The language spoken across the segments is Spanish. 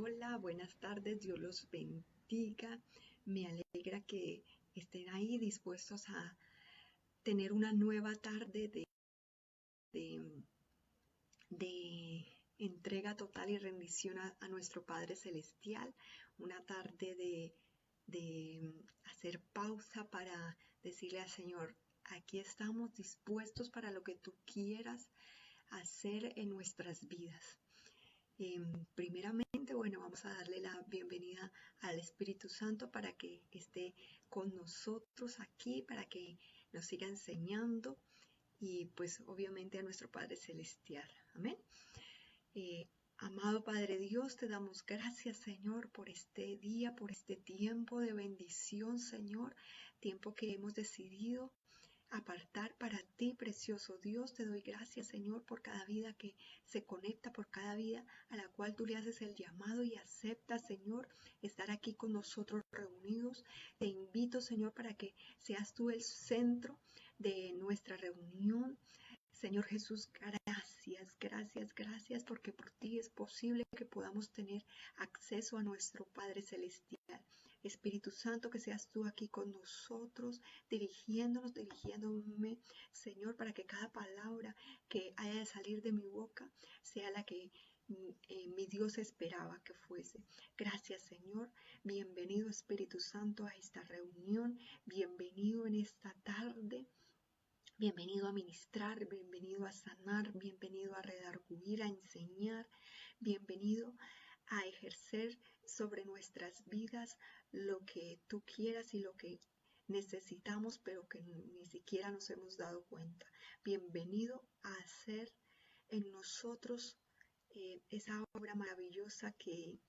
Hola, buenas tardes, Dios los bendiga. Me alegra que estén ahí dispuestos a tener una nueva tarde de, de entrega total y rendición a nuestro Padre Celestial, una tarde de hacer pausa para decirle al Señor, aquí estamos dispuestos para lo que tú quieras hacer en nuestras vidas. Primeramente, bueno, vamos a darle la bienvenida al Espíritu Santo para que esté con nosotros aquí, para que nos siga enseñando y pues obviamente a nuestro Padre Celestial. Amén. Amado Padre Dios, te damos gracias, Señor, por este día, por este tiempo de bendición, Señor, tiempo que hemos decidido apartar para ti, precioso Dios. Te doy gracias, Señor, por cada vida que se conecta, por cada vida a la cual tú le haces el llamado y aceptas, Señor, estar aquí con nosotros reunidos. Te invito, Señor, para que seas tú el centro de nuestra reunión. Señor Jesús, gracias, gracias, gracias, porque por ti es posible que podamos tener acceso a nuestro Padre Celestial. Espíritu Santo, que seas tú aquí con nosotros, dirigiéndome, Señor, para que cada palabra que haya de salir de mi boca sea la que mi Dios esperaba que fuese. Gracias, Señor. Bienvenido, Espíritu Santo, a esta reunión. Bienvenido en esta tarde. Bienvenido a ministrar, bienvenido a sanar, bienvenido a redarguir, a enseñar, bienvenido a ejercer sobre nuestras vidas lo que tú quieras y lo que necesitamos, pero que ni siquiera nos hemos dado cuenta. Bienvenido a hacer en nosotros esa obra maravillosa que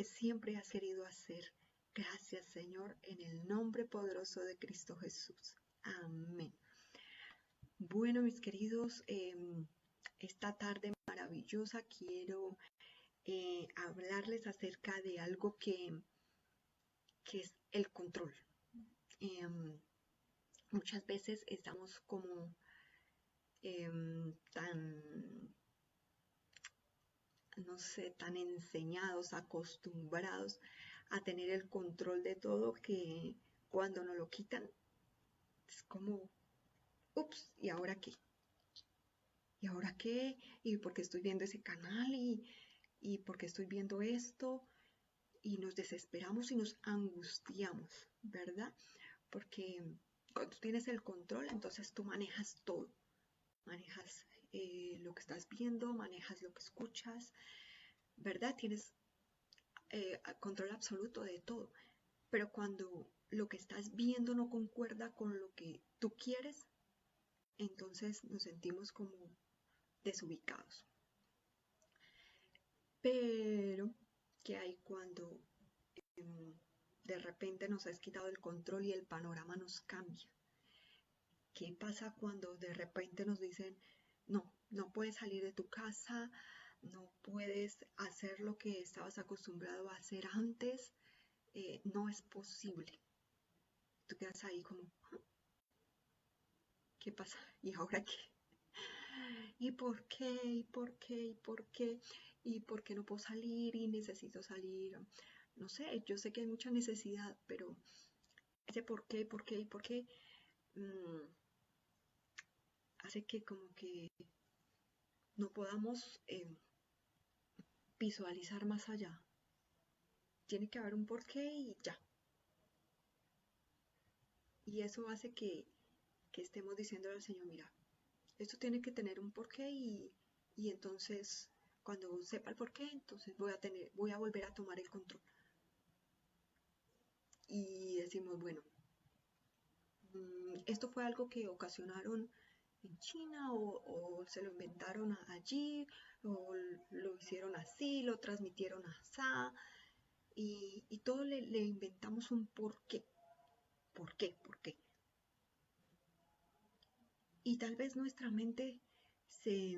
siempre has querido hacer. Gracias, Señor, en el nombre poderoso de Cristo Jesús. Amén. Bueno, mis queridos, esta tarde maravillosa quiero hablarles acerca de algo que es el control. Muchas veces estamos como tan, no sé, tan enseñados, acostumbrados a tener el control de todo que cuando nos lo quitan es como, ups, ¿y ahora qué? ¿Y ahora qué? ¿Y por qué estoy viendo ese canal? ¿Y por qué estoy viendo esto? Y nos desesperamos y nos angustiamos, ¿verdad? Porque cuando tú tienes el control, entonces tú manejas todo. Manejas lo que estás viendo, manejas lo que escuchas, ¿verdad? Tienes control absoluto de todo. Pero cuando lo que estás viendo no concuerda con lo que tú quieres, entonces nos sentimos como desubicados. Pero, ¿qué hay cuando de repente nos has quitado el control y el panorama nos cambia? ¿Qué pasa cuando de repente nos dicen, no, no puedes salir de tu casa, no puedes hacer lo que estabas acostumbrado a hacer antes, no es posible? Tú quedas ahí como, ¿qué pasa? ¿Y ahora qué? ¿Y por qué? ¿Y por qué? ¿Y por qué? ¿Y por qué no puedo salir y necesito salir? No sé, yo sé que hay mucha necesidad, pero ese por qué, por qué y por qué hace que como que no podamos visualizar más allá. Tiene que haber un porqué y ya. Y eso hace que estemos diciéndole al Señor, mira, esto tiene que tener un porqué y entonces cuando sepa el porqué, entonces voy a volver a tomar el control. Y decimos, bueno, esto fue algo que ocasionaron en China o se lo inventaron allí o lo hicieron así, lo transmitieron así y todo le inventamos un porqué. ¿Por qué? ¿Por qué? Y tal vez nuestra mente se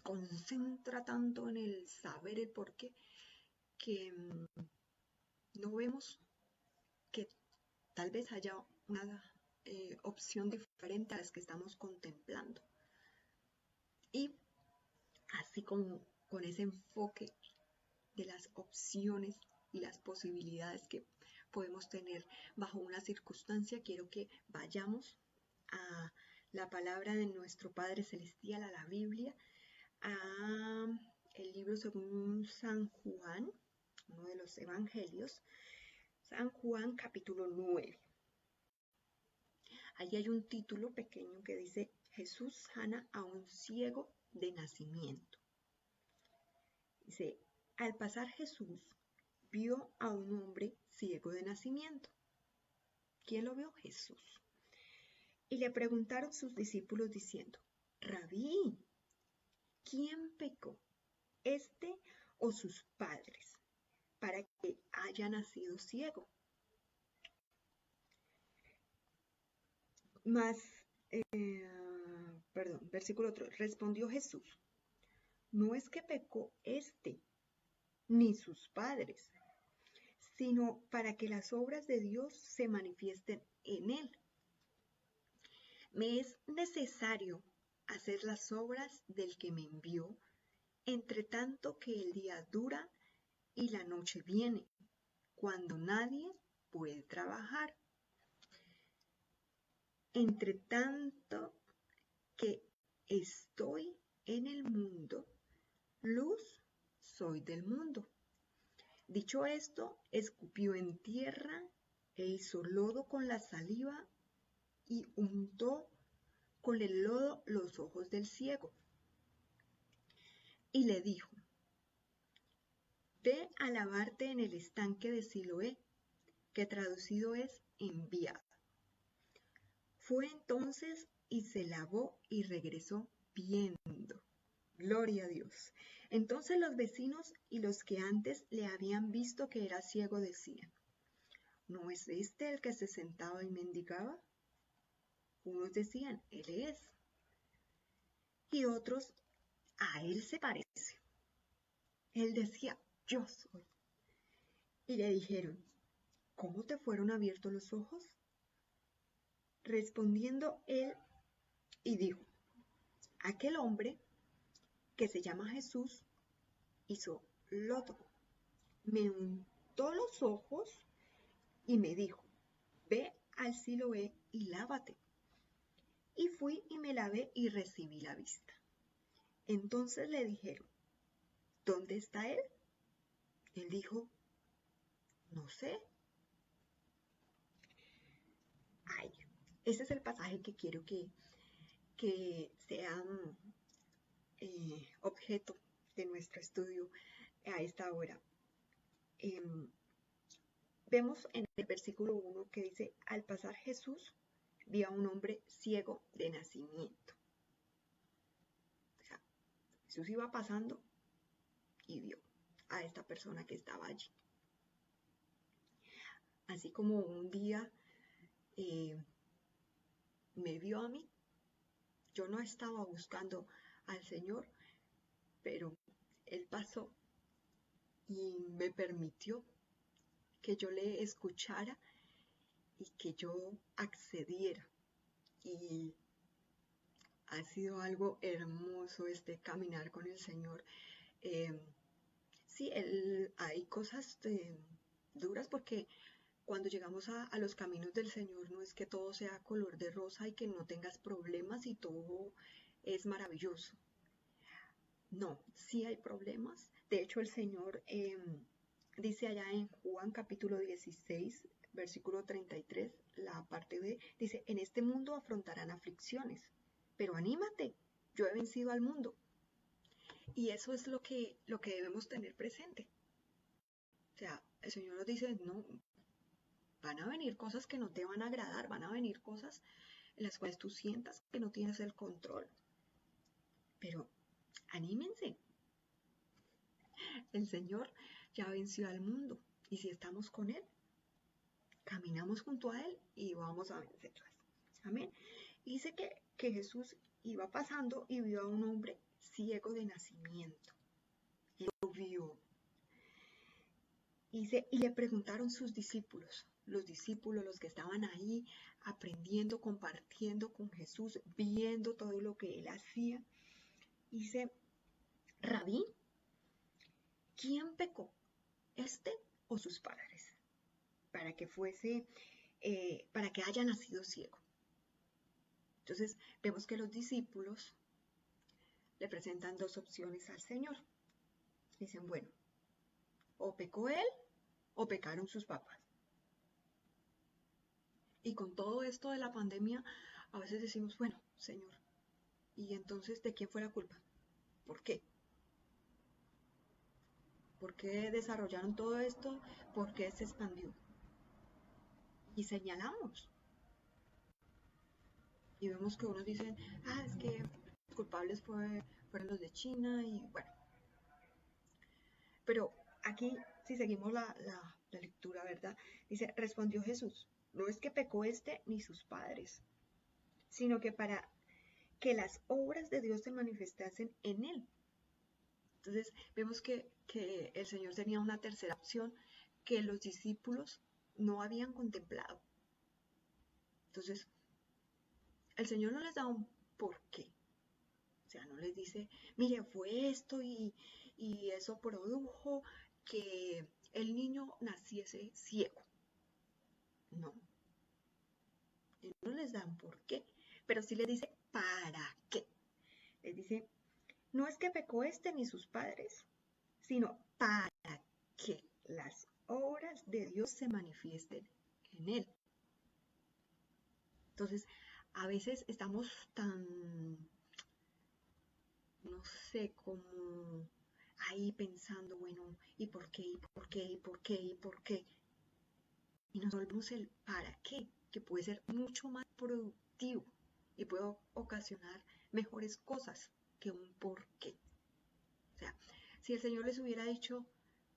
concentra tanto en el saber el por qué que no vemos que tal vez haya una opción diferente a las que estamos contemplando. Y así con ese enfoque de las opciones y las posibilidades que podemos tener bajo una circunstancia, quiero que vayamos a la palabra de nuestro Padre Celestial, a la Biblia, a el libro según San Juan, uno de los evangelios, San Juan capítulo 9. Allí hay un título pequeño que dice: Jesús sana a un ciego de nacimiento. Dice: al pasar Jesús vio a un hombre ciego de nacimiento. ¿Quién lo vio? Jesús. Y le preguntaron sus discípulos diciendo: Rabí, ¿quién pecó, este o sus padres, para que haya nacido ciego? Versículo 3. Respondió Jesús: no es que pecó este ni sus padres, sino para que las obras de Dios se manifiesten en él. Me es necesario hacer las obras del que me envió, entre tanto que el día dura y la noche viene, cuando nadie puede trabajar. Entre tanto que estoy en el mundo, luz soy del mundo. Dicho esto, escupió en tierra e hizo lodo con la saliva y untó con el lodo los ojos del ciego. Y le dijo: ve a lavarte en el estanque de Siloé, que traducido es enviado. Fue entonces y se lavó y regresó viendo. Gloria a Dios. Entonces los vecinos y los que antes le habían visto que era ciego decían: ¿no es este el que se sentaba y mendigaba? Unos decían: él es. Y otros: a él se parece. Él decía: yo soy. Y le dijeron: ¿cómo te fueron abiertos los ojos? Respondiendo él y dijo: aquel hombre que se llama Jesús hizo lodo, me untó los ojos y me dijo: ve al Siloé y lávate. Y fui y me lavé y recibí la vista. Entonces le dijeron: ¿dónde está él? Él dijo: no sé. Ay, ese es el pasaje que quiero que sea objeto de nuestro estudio a esta hora. Vemos en el versículo 1 que dice: al pasar Jesús vio a un hombre ciego de nacimiento. O sea, Jesús iba pasando y vio a esta persona que estaba allí. Así como un día me vio a mí. Yo no estaba buscando al Señor, pero Él pasó y me permitió que yo le escuchara y que yo accediera. Y ha sido algo hermoso este caminar con el Señor. Sí, hay cosas duras, porque cuando llegamos a los caminos del Señor no es que todo sea color de rosa y que no tengas problemas y todo es maravilloso. No, sí hay problemas. De hecho, el Señor dice allá en Juan capítulo 16, versículo 33, la parte B, dice: en este mundo afrontarán aflicciones, pero anímate, yo he vencido al mundo. Y eso es lo que debemos tener presente. O sea, el Señor nos dice: no, van a venir cosas que no te van a agradar, van a venir cosas en las cuales tú sientas que no tienes el control. Pero anímense. El Señor ya venció al mundo, y si estamos con Él, caminamos junto a Él y vamos a vencerlas. Amén. Dice que Jesús iba pasando y vio a un hombre ciego de nacimiento. Lo vio. Y le preguntaron sus discípulos, los que estaban ahí aprendiendo, compartiendo con Jesús, viendo todo lo que Él hacía. Dice: Rabí, ¿quién pecó? ¿Este o sus padres? Para que para que haya nacido ciego. Entonces vemos que los discípulos le presentan dos opciones al Señor. Dicen, bueno, o pecó él o pecaron sus papás. Y con todo esto de la pandemia, a veces decimos, bueno, Señor, ¿y entonces de quién fue la culpa? ¿Por qué? ¿Por qué desarrollaron todo esto? ¿Por qué se expandió? Y señalamos. Y vemos que unos dicen, es que los culpables fueron los de China y bueno. Pero aquí, si seguimos la lectura, ¿verdad? Dice, respondió Jesús, no es que pecó este ni sus padres, sino que para que las obras de Dios se manifestasen en él. Entonces, vemos que el Señor tenía una tercera opción que los discípulos no habían contemplado. Entonces, el Señor no les da un porqué. O sea, no les dice, mire, fue esto y eso produjo que el niño naciese ciego. No. Él no les da un porqué, pero sí les dice, ¿para qué? Les dice, no es que pecó este ni sus padres, sino para que las obras de Dios se manifiesten en él. Entonces, a veces estamos tan, no sé, como ahí pensando, bueno, ¿y por qué? ¿Y por qué? ¿Y por qué? ¿Y por qué? Y nos volvemos el para qué, que puede ser mucho más productivo y puede ocasionar mejores cosas que un por qué. O sea, si el Señor les hubiera dicho,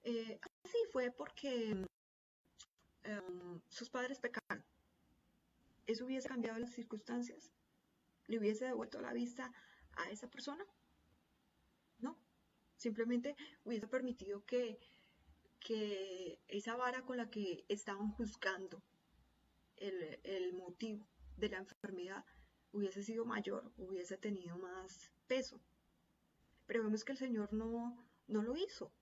sí, fue porque sus padres pecaron, ¿eso hubiese cambiado las circunstancias? ¿Le hubiese devuelto la vista a esa persona? No, simplemente hubiese permitido que esa vara con la que estaban juzgando el motivo de la enfermedad hubiese sido mayor, hubiese tenido más peso. Pero vemos que el Señor no lo hizo.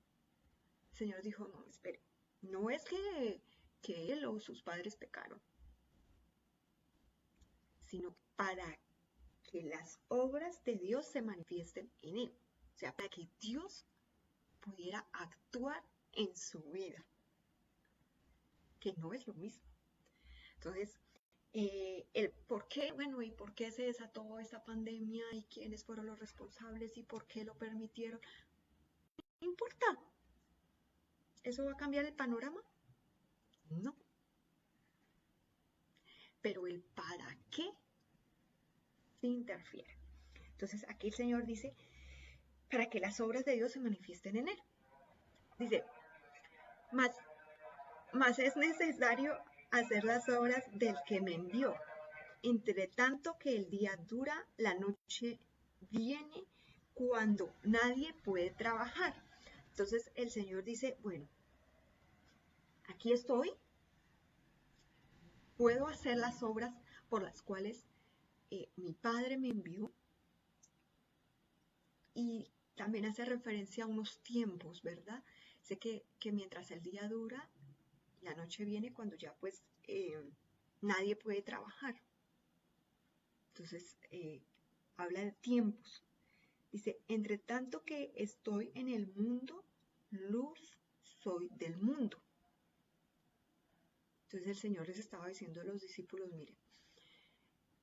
El Señor dijo, no, espere, no es que él o sus padres pecaron, sino para que las obras de Dios se manifiesten en él. O sea, para que Dios pudiera actuar en su vida, que no es lo mismo. Entonces, el por qué, bueno, y por qué se desató esta pandemia y quiénes fueron los responsables y por qué lo permitieron, no importa. ¿Eso va a cambiar el panorama? No. Pero el para qué sí interfiere. Entonces, aquí el Señor dice, para que las obras de Dios se manifiesten en él. Dice, más es necesario hacer las obras del que me envió. Entre tanto que el día dura, la noche viene cuando nadie puede trabajar. Entonces el Señor dice, bueno, aquí estoy, puedo hacer las obras por las cuales mi Padre me envió. Y también hace referencia a unos tiempos, ¿verdad? Sé que mientras el día dura, la noche viene cuando ya pues nadie puede trabajar. Entonces, habla de tiempos. Dice, entre tanto que estoy en el mundo, luz soy del mundo. Entonces el Señor les estaba diciendo a los discípulos, miren,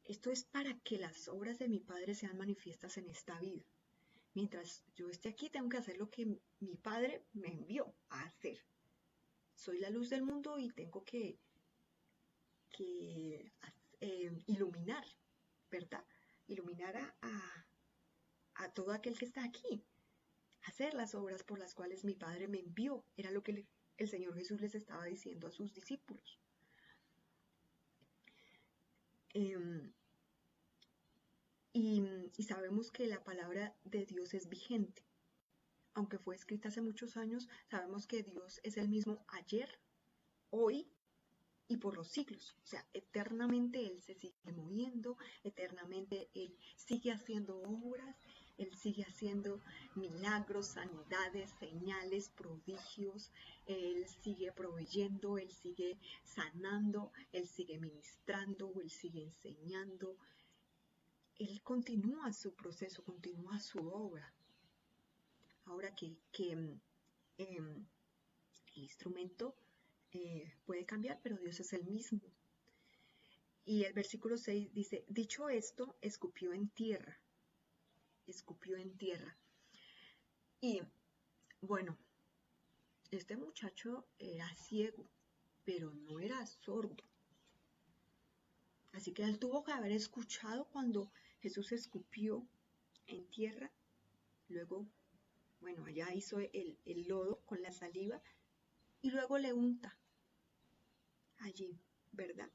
esto es para que las obras de mi Padre sean manifiestas en esta vida. Mientras yo esté aquí, tengo que hacer lo que mi Padre me envió a hacer. Soy la luz del mundo y tengo que iluminar, ¿verdad? Iluminar a todo aquel que está aquí. Hacer las obras por las cuales mi Padre me envió. Era lo que el Señor Jesús les estaba diciendo a sus discípulos. Y sabemos que la palabra de Dios es vigente. Aunque fue escrita hace muchos años, sabemos que Dios es el mismo ayer, hoy y por los siglos. O sea, eternamente Él se sigue moviendo, eternamente Él sigue haciendo obras Él sigue haciendo milagros, sanidades, señales, prodigios. Él sigue proveyendo, Él sigue sanando, Él sigue ministrando, Él sigue enseñando. Él continúa su proceso, continúa su obra. Ahora que el instrumento puede cambiar, pero Dios es el mismo. Y el versículo 6 dice, dicho esto, escupió en tierra. Escupió en tierra. Y bueno, este muchacho era ciego, pero no era sordo. Así que él tuvo que haber escuchado cuando Jesús escupió en tierra. Luego, bueno, allá hizo el lodo con la saliva y luego le unta allí, ¿verdad?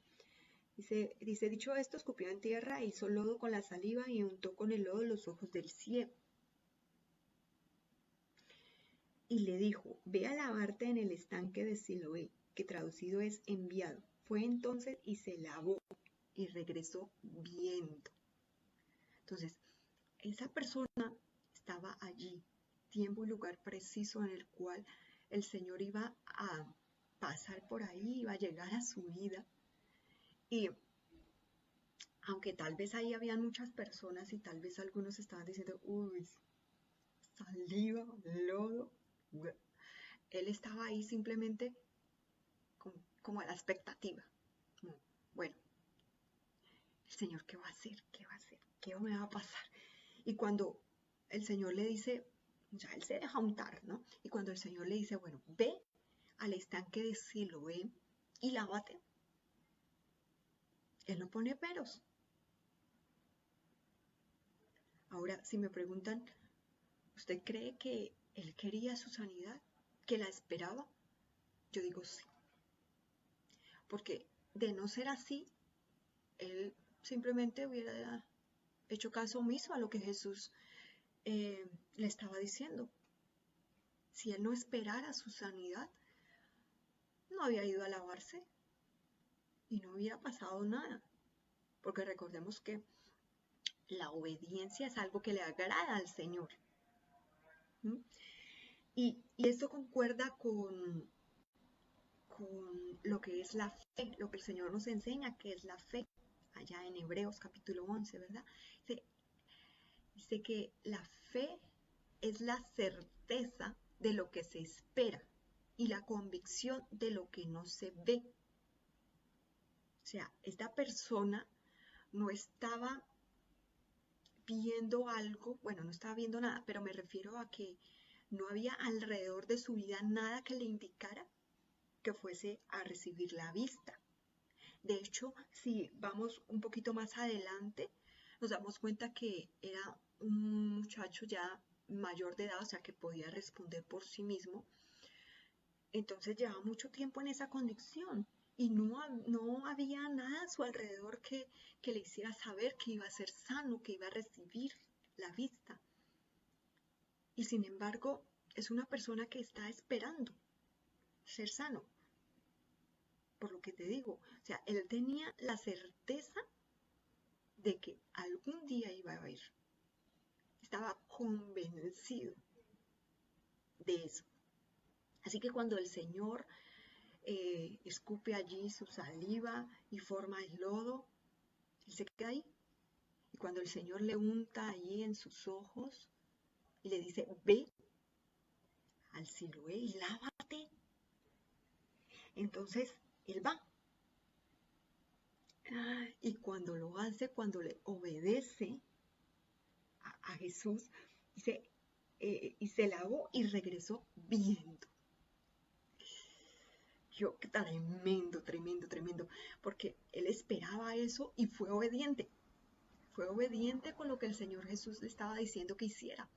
Dice, dicho esto, escupió en tierra, hizo lodo con la saliva y untó con el lodo los ojos del ciego. Y le dijo, ve a lavarte en el estanque de Siloé, que traducido es enviado. Fue entonces y se lavó y regresó viendo. Entonces, esa persona estaba allí, tiempo y lugar preciso en el cual el Señor iba a pasar por ahí, iba a llegar a su vida. Y aunque tal vez ahí habían muchas personas y tal vez algunos estaban diciendo, uy, saliva, lodo, él estaba ahí simplemente como a la expectativa. Bueno, el Señor, ¿qué va a hacer? ¿Qué va a hacer? ¿Qué me va a pasar? Y cuando el Señor le dice, ya él se deja untar, ¿no? Y cuando el Señor le dice, bueno, ve al estanque de Siloé y lávate, él no pone peros. Ahora, si me preguntan, ¿usted cree que él quería su sanidad? ¿Que la esperaba? Yo digo sí. Porque de no ser así, él simplemente hubiera hecho caso omiso a lo que Jesús le estaba diciendo. Si él no esperara su sanidad, no había ido a lavarse y no hubiera pasado nada. Porque recordemos que la obediencia es algo que le agrada al Señor. ¿Mm? Y esto concuerda con lo que es la fe, lo que el Señor nos enseña que es la fe, allá en Hebreos capítulo 11, ¿verdad? Dice que la fe es la certeza de lo que se espera y la convicción de lo que no se ve. O sea, esta persona no estaba viendo algo, bueno, no estaba viendo nada, pero me refiero a que no había alrededor de su vida nada que le indicara que fuese a recibir la vista. De hecho, si vamos un poquito más adelante, nos damos cuenta que era un muchacho ya mayor de edad, o sea, que podía responder por sí mismo. Entonces llevaba mucho tiempo en esa condición y no había nada a su alrededor que le hiciera saber que iba a ser sano, que iba a recibir la vista. Y sin embargo, es una persona que está esperando ser sano. Por lo que te digo, o sea, él tenía la certeza de que algún día iba a ir. Estaba convencido de eso. Así que cuando el Señor escupe allí su saliva y forma el lodo, él se queda ahí. Y cuando el Señor le unta allí en sus ojos y le dice, ve al Siloé y lávate, entonces él va. Y cuando lo hace, cuando le obedece a Jesús, dice, y se lavó y regresó viendo. Yo, tremendo, tremendo, tremendo, porque él esperaba eso y fue obediente. Fue obediente con lo que el Señor Jesús le estaba diciendo que hiciera.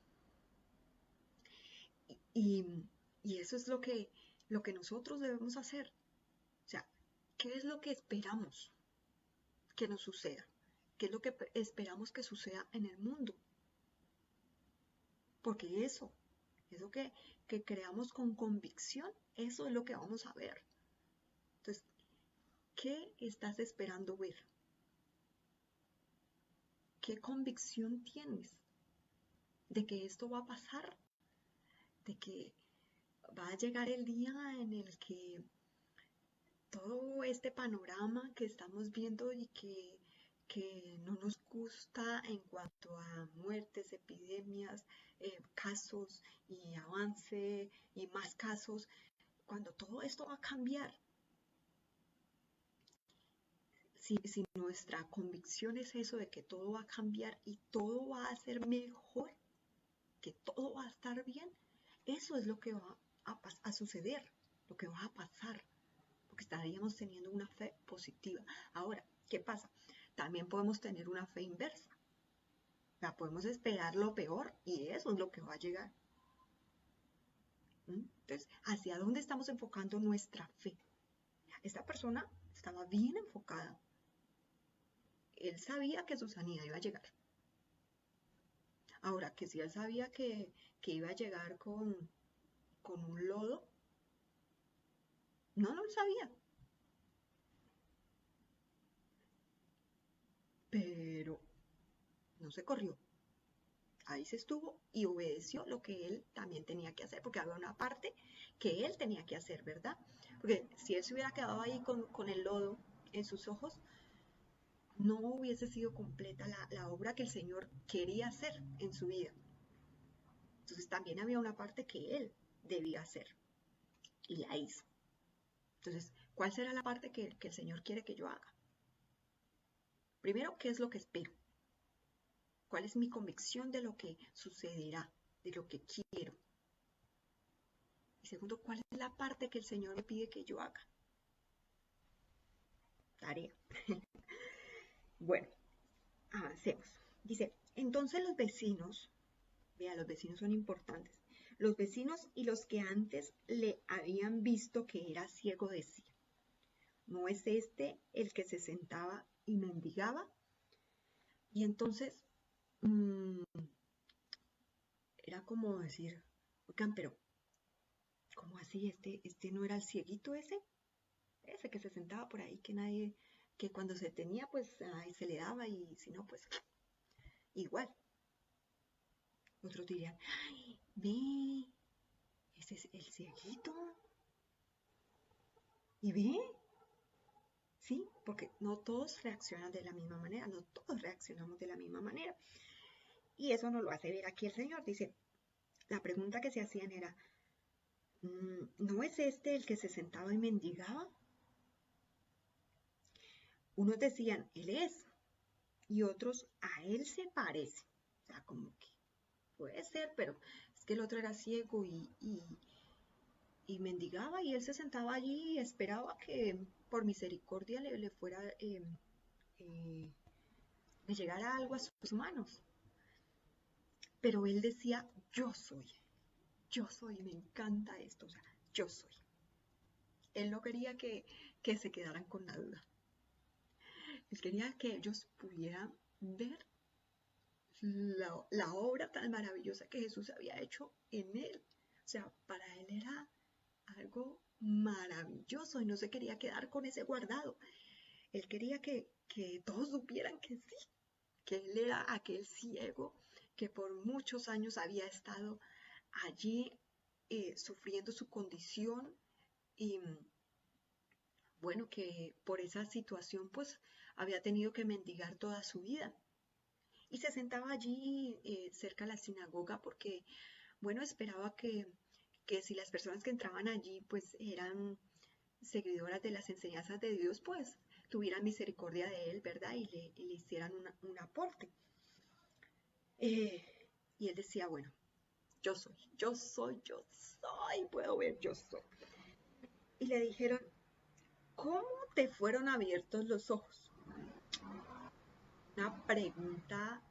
Y eso es lo que nosotros debemos hacer. O sea, ¿qué es lo que esperamos que nos suceda? ¿Qué es lo que esperamos que suceda en el mundo? Porque eso que creamos con convicción, eso es lo que vamos a ver. Entonces, ¿qué estás esperando ver? ¿Qué convicción tienes? de que esto va a pasar, de que va a llegar el día en el que todo este panorama que estamos viendo y que no nos gusta en cuanto a muertes, epidemias, casos y avance y más casos, cuando todo esto va a cambiar, si nuestra convicción es eso de que todo va a cambiar y todo va a ser mejor, que todo va a estar bien, eso es lo que va a suceder, lo que va a pasar, porque estaríamos teniendo una fe positiva. Ahora, ¿qué pasa? También podemos tener una fe inversa. O sea, podemos esperar lo peor y eso es lo que va a llegar. Entonces, ¿hacia dónde estamos enfocando nuestra fe? Esta persona estaba bien enfocada. Él sabía que su sanidad iba a llegar. Ahora, que si él sabía que iba a llegar con un lodo, no lo sabía. Pero no se corrió. Ahí se estuvo y obedeció lo que él también tenía que hacer, porque había una parte que él tenía que hacer, ¿verdad? Porque si él se hubiera quedado ahí con el lodo en sus ojos, no hubiese sido completa la obra que el Señor quería hacer en su vida. Entonces también había una parte que él debía hacer y la hizo. Entonces, ¿cuál será la parte que el Señor quiere que yo haga? Primero, ¿qué es lo que espero? ¿Cuál es mi convicción de lo que sucederá, de lo que quiero? Y segundo, ¿cuál es la parte que el Señor me pide que yo haga? Tarea. Bueno, avancemos. Dice, entonces los vecinos, vea, los vecinos son importantes. Los vecinos y los que antes le habían visto que era ciego decían, ¿no es este el que se sentaba y mendigaba? Y entonces mmm, era como decir, oigan, pero ¿cómo así? ¿Este no era el cieguito ese? Ese que se sentaba por ahí, que nadie, que cuando se tenía, pues ahí se le daba y si no, pues igual. Otros dirían, ay, ve, ese es el cieguito. ¿Y ve? Sí, porque no todos reaccionan de la misma manera, no todos reaccionamos de la misma manera. Y eso nos lo hace ver aquí el Señor. Dice, la pregunta que se hacían era, ¿no es este el que se sentaba y mendigaba? Unos decían, él es, y otros, a él se parece. O sea, como que puede ser, pero es que el otro era ciego y mendigaba y él se sentaba allí y esperaba que por misericordia le fuera, le llegara algo a sus manos. Pero él decía, yo soy, me encanta esto, o sea, yo soy. Él no quería que se quedaran con la duda. Él quería que ellos pudieran ver la obra tan maravillosa que Jesús había hecho en él. O sea, para él era algo maravilloso y no se quería quedar con ese guardado. Él quería que todos supieran que sí, que él era aquel ciego que por muchos años había estado allí sufriendo su condición y bueno, que por esa situación pues había tenido que mendigar toda su vida. Y se sentaba allí cerca de la sinagoga porque, bueno, esperaba que si las personas que entraban allí pues eran seguidoras de las enseñanzas de Dios, pues tuvieran misericordia de él, ¿verdad? Y le hicieran un aporte. Eh, y él decía, bueno, yo soy, yo soy, yo soy, puedo ver, yo soy. Y le dijeron, ¿cómo te fueron abiertos los ojos? Una pregunta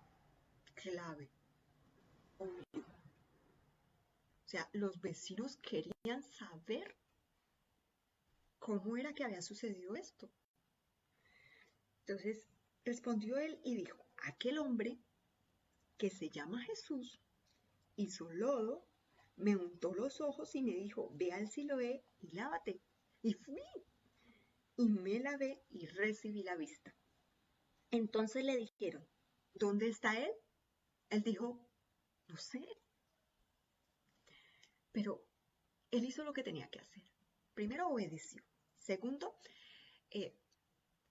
clave. O sea, los vecinos querían saber cómo era que había sucedido esto. Entonces respondió él y dijo, aquel hombre que se llama Jesús hizo lodo, me untó los ojos y me dijo, ve al Siloé y lávate. Y fui y me lavé y recibí la vista. Entonces le dijeron, ¿dónde está él? Él dijo, No sé, pero él hizo lo que tenía que hacer. Primero obedeció. Segundo, eh,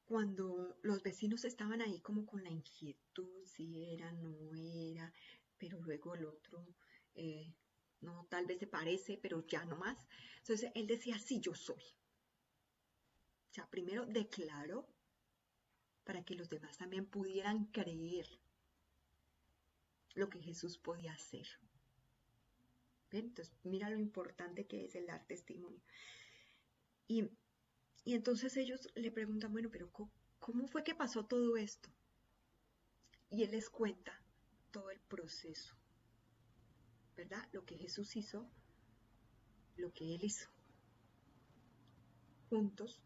cuando los vecinos estaban ahí como con la inquietud si era, no era, pero luego el otro, eh, no, tal vez se parece, pero ya no más. Entonces él decía, sí, yo soy. O sea, primero declaró para que los demás también pudieran creer lo que Jesús podía hacer. ¿Ven? Entonces, mira lo importante que es el dar testimonio. Y, y entonces ellos le preguntan, bueno, pero ¿cómo fue que pasó todo esto? Y él les cuenta todo el proceso, ¿verdad? Lo que Jesús hizo, lo que él hizo juntos.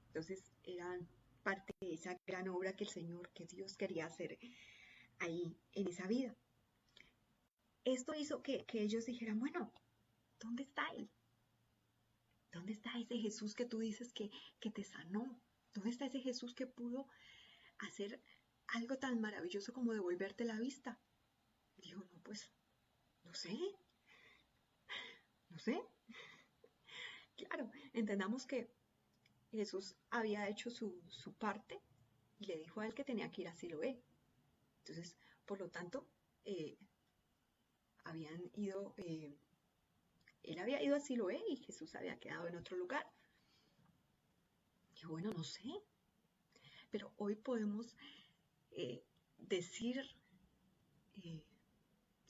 Entonces eran parte de esa gran obra que el Señor, que Dios quería hacer ahí en esa vida. Esto hizo que ellos dijeran, bueno, ¿dónde está Él? ¿Dónde está ese Jesús que tú dices que te sanó? ¿Dónde está ese Jesús que pudo hacer algo tan maravilloso como devolverte la vista? Dijo, no, pues, no sé, no sé. Claro, entendamos que Jesús había hecho su parte y le dijo a él que tenía que ir a Siloé. Entonces, por lo tanto, eh, habían ido, él había ido a Siloé y Jesús había quedado en otro lugar. Y bueno, no sé, pero hoy podemos decir eh,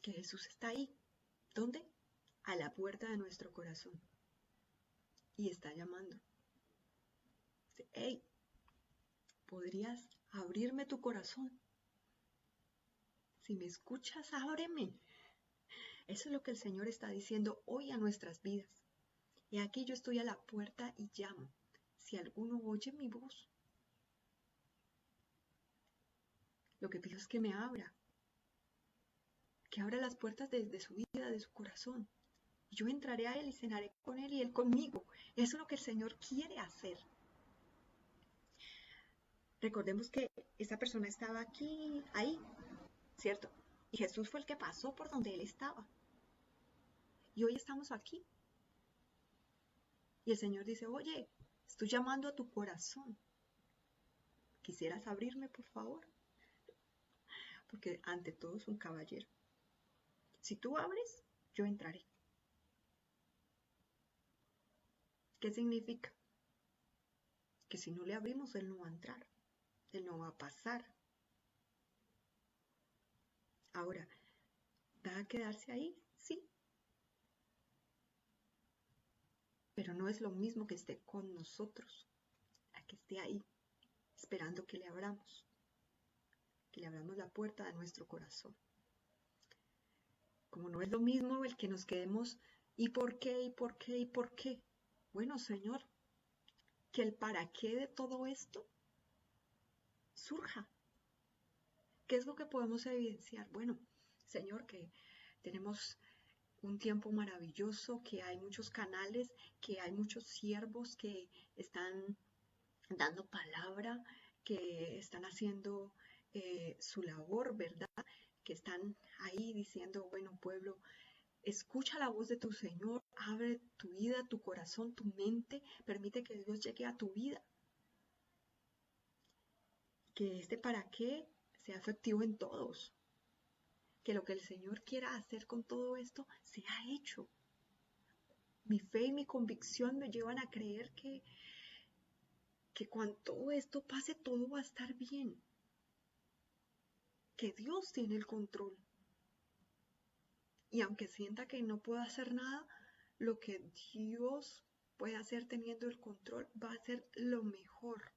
que Jesús está ahí. ¿Dónde? A la puerta de nuestro corazón. Y está llamando. Dice, hey, ¿podrías abrirme tu corazón? Si me escuchas, ábreme. Eso es lo que el Señor está diciendo hoy a nuestras vidas. Y aquí yo estoy a la puerta y llamo. Si alguno oye mi voz, lo que pido es que me abra. Que abra las puertas de su vida, de su corazón. Yo entraré a Él y cenaré con Él y Él conmigo. Eso es lo que el Señor quiere hacer. Recordemos que esta persona estaba aquí, ahí, ¿cierto? Y Jesús fue el que pasó por donde Él estaba. Y hoy estamos aquí. Y el Señor dice, oye, estoy llamando a tu corazón. ¿Quisieras abrirme, por favor? Porque ante todo es un caballero. Si tú abres, yo entraré. ¿Qué significa? Que si no le abrimos, Él no va a entrar. Él no va a pasar. Ahora, ¿va a quedarse ahí? Sí. Pero no es lo mismo que esté con nosotros, a que esté ahí, esperando que le abramos la puerta de nuestro corazón. Como no es lo mismo el que nos quedemos, ¿y por qué? ¿Y por qué? ¿Y por qué? Bueno, Señor, que el para qué de todo esto surja. ¿Qué es lo que podemos evidenciar? Bueno, Señor, que tenemos un tiempo maravilloso, que hay muchos canales, que hay muchos siervos que están dando palabra, que están haciendo su labor, ¿verdad? Que están ahí diciendo, bueno, pueblo, escucha la voz de tu Señor, abre tu vida, tu corazón, tu mente, permite que Dios llegue a tu vida. Que este para qué sea efectivo en todos. Que lo que el Señor quiera hacer con todo esto se ha hecho. Mi fe y mi convicción me llevan a creer que cuando todo esto pase, todo va a estar bien. Que Dios tiene el control. Y aunque sienta que no puedo hacer nada, lo que Dios puede hacer teniendo el control va a ser lo mejor.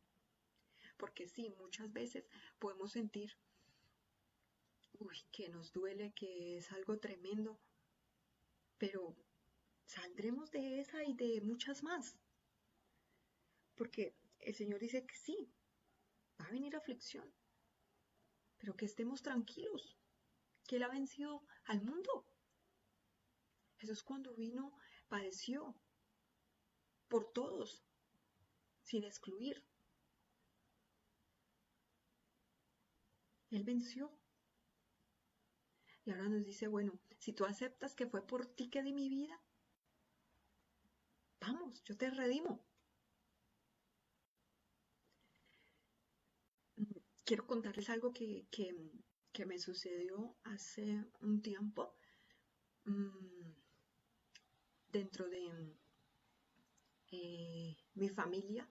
Porque sí, muchas veces podemos sentir, que nos duele, que es algo tremendo, pero saldremos de esa y de muchas más. Porque el Señor dice que sí, va a venir aflicción, pero que estemos tranquilos, que Él ha vencido al mundo. Jesús cuando vino padeció por todos, sin excluir. Él venció. Y ahora nos dice, bueno, si tú aceptas que fue por ti que di mi vida, vamos, yo te redimo. Quiero contarles algo que me sucedió hace un tiempo mm, dentro de mi familia.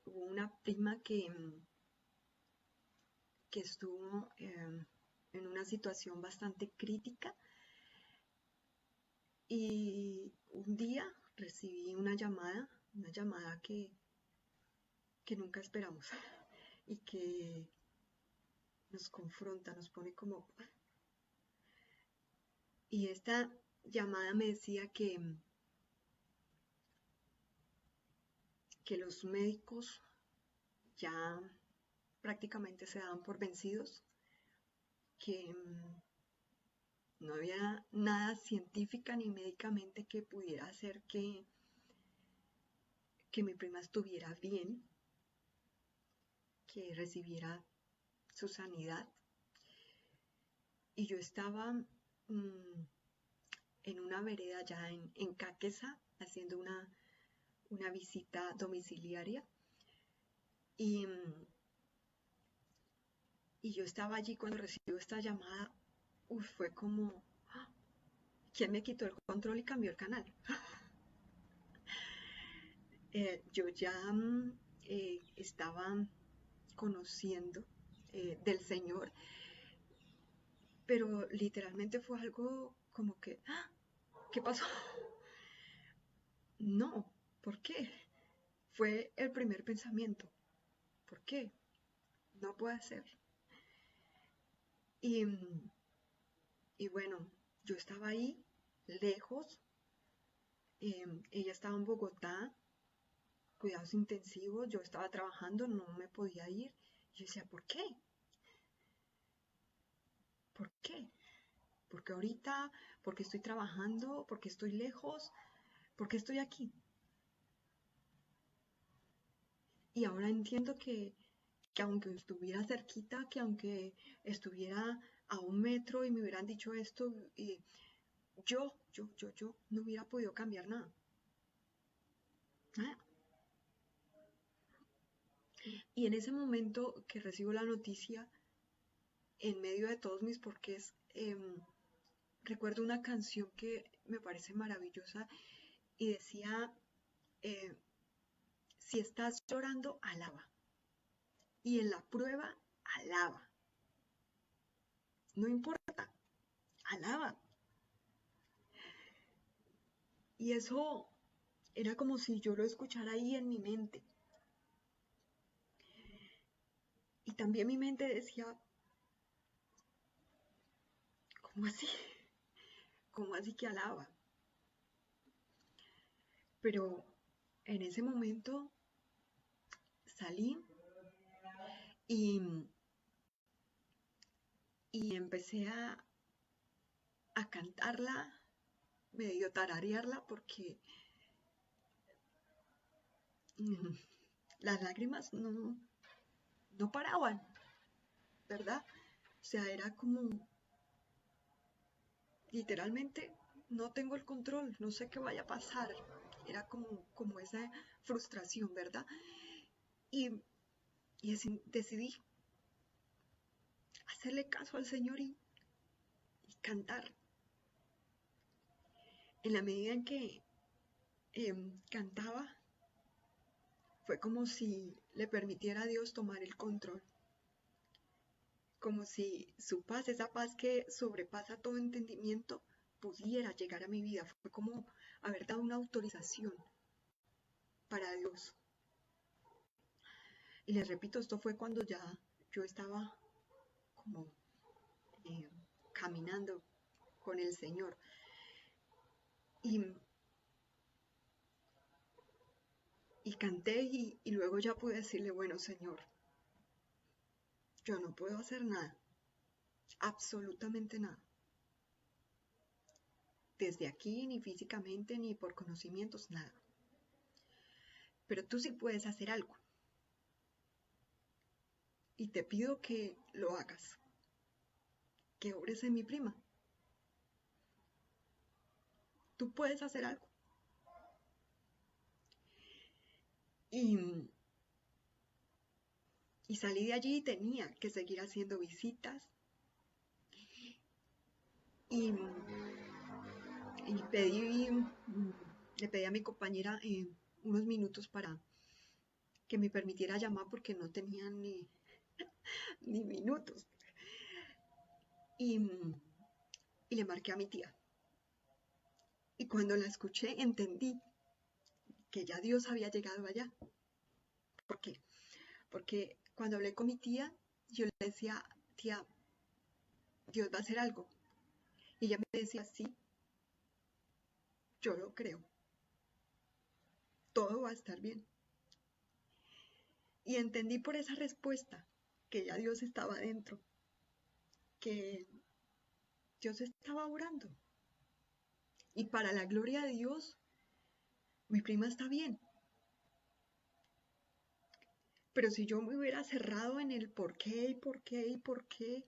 Hubo una prima que estuvo en una situación bastante crítica y un día recibí una llamada que nunca esperamos y que nos confronta, nos pone como... Y esta llamada me decía que los médicos ya prácticamente se daban por vencidos, que no había nada científica ni médicamente que pudiera hacer que mi prima estuviera bien, que recibiera su sanidad. Y yo estaba en una vereda ya en Caquesa haciendo una visita domiciliaria y, y yo estaba allí cuando recibió esta llamada. Fue como, ¡ah! ¿Quién me quitó el control y cambió el canal? Yo ya estaba conociendo del Señor, pero literalmente fue algo como que, ¡ah! ¿Qué pasó? No, ¿por qué? Fue el primer pensamiento. ¿Por qué? No puede ser. Y, y bueno, yo estaba ahí, lejos. Ella estaba en Bogotá, cuidados intensivos. Yo estaba trabajando, no me podía ir. Yo decía, ¿por qué? ¿Por qué? Porque ahorita, porque estoy trabajando, porque estoy lejos, porque estoy aquí. Y ahora entiendo que aunque estuviera cerquita, que aunque estuviera a 1 metro y me hubieran dicho esto, yo no hubiera podido cambiar nada. Nada. Y en ese momento que recibo la noticia, en medio de todos mis porqués, recuerdo una canción que me parece maravillosa y decía, eh, si estás llorando, alaba. Y en la prueba, alaba. No importa, alaba. Y eso era como si yo lo escuchara ahí en mi mente. Y también mi mente decía, ¿cómo así? ¿Cómo así que alaba? Pero en ese momento salí y, y empecé a cantarla, medio tararearla, porque las lágrimas no paraban, ¿verdad? O sea, era como, literalmente, no tengo el control, no sé qué vaya a pasar. Era como esa frustración, ¿verdad? Y, y decidí hacerle caso al Señor y cantar. En la medida en que cantaba, fue como si le permitiera a Dios tomar el control. Como si su paz, esa paz que sobrepasa todo entendimiento, pudiera llegar a mi vida. Fue como haber dado una autorización para Dios. Y les repito, esto fue cuando ya yo estaba como eh, caminando con el Señor. Y, y canté y luego ya pude decirle, bueno, Señor, yo no puedo hacer nada, absolutamente nada. Desde aquí, ni físicamente, ni por conocimientos, nada. Pero tú sí puedes hacer algo. Y te pido que lo hagas. que obres en mi prima. Tú puedes hacer algo. Y, y salí de allí y tenía que seguir haciendo visitas. Y, y le pedí a mi compañera unos minutos para que me permitiera llamar porque no tenía ni minutos. Y, y le marqué a mi tía. Y cuando la escuché entendí que ya Dios había llegado allá. ¿Por qué? Porque cuando hablé con mi tía, yo le decía, tía, Dios va a hacer algo. Y ella me decía, sí, yo lo creo. Todo va a estar bien. Y entendí por esa respuesta que ya Dios estaba dentro, que Dios estaba orando. Y para la gloria de Dios, mi prima está bien. Pero si yo me hubiera cerrado en el por qué y por qué y por qué,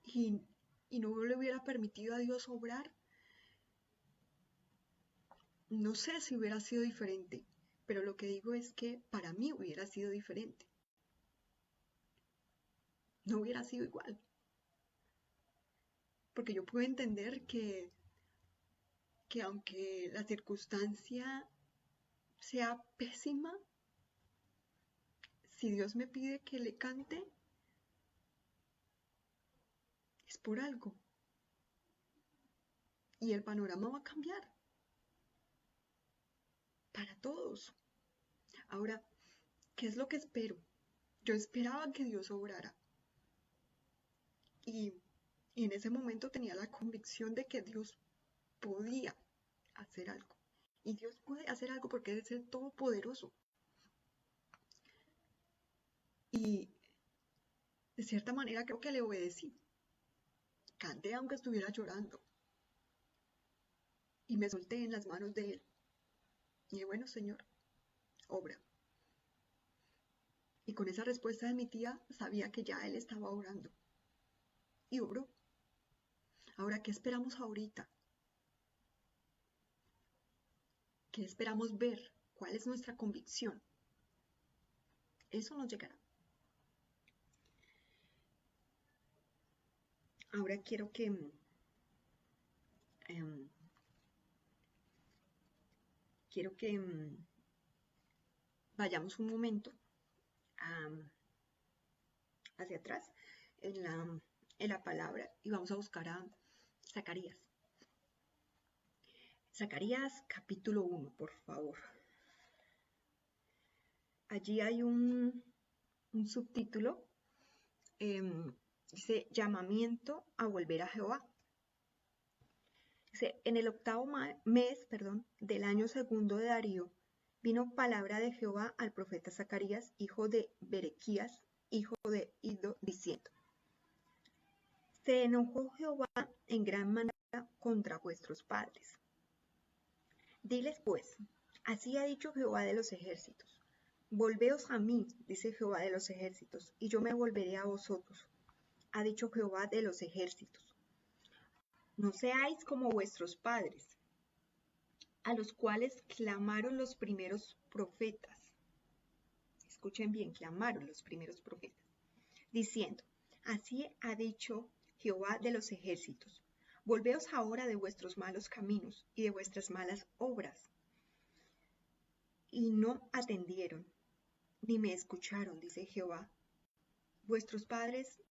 y, y no le hubiera permitido a Dios obrar, no sé si hubiera sido diferente. Pero lo que digo es que para mí hubiera sido diferente. No hubiera sido igual. Porque yo puedo entender que aunque la circunstancia sea pésima, si Dios me pide que le cante, es por algo. Y el panorama va a cambiar. Para todos. Ahora, ¿qué es lo que espero? Yo esperaba que Dios obrara. Y, y en ese momento tenía la convicción de que Dios podía hacer algo. Y Dios puede hacer algo porque es el Todopoderoso. Y de cierta manera creo que le obedecí. Canté aunque estuviera llorando. Y me solté en las manos de Él. Y dije, bueno, Señor, obra. Y con esa respuesta de mi tía sabía que ya Él estaba orando. Y obró. Ahora, ¿qué esperamos ahorita? ¿Qué esperamos ver? ¿Cuál es nuestra convicción? Eso nos llegará. Ahora quiero que um, vayamos un momento hacia atrás en la palabra y vamos a buscar a Zacarías. Zacarías capítulo 1, por favor. Allí hay un subtítulo, dice llamamiento a volver a Jehová. Dice, en el octavo mes del año segundo de Darío, vino palabra de Jehová al profeta Zacarías, hijo de Berequías, hijo de Iddo, diciendo, se enojó Jehová en gran manera contra vuestros padres. Diles pues, así ha dicho Jehová de los ejércitos, volveos a mí, dice Jehová de los ejércitos, y yo me volveré a vosotros, ha dicho Jehová de los ejércitos. No seáis como vuestros padres, a los cuales clamaron los primeros profetas. Escuchen bien, clamaron los primeros profetas, diciendo, así ha dicho Jehová de los ejércitos, volveos ahora de vuestros malos caminos y de vuestras malas obras. Y no atendieron, ni me escucharon, dice Jehová. Vuestros padres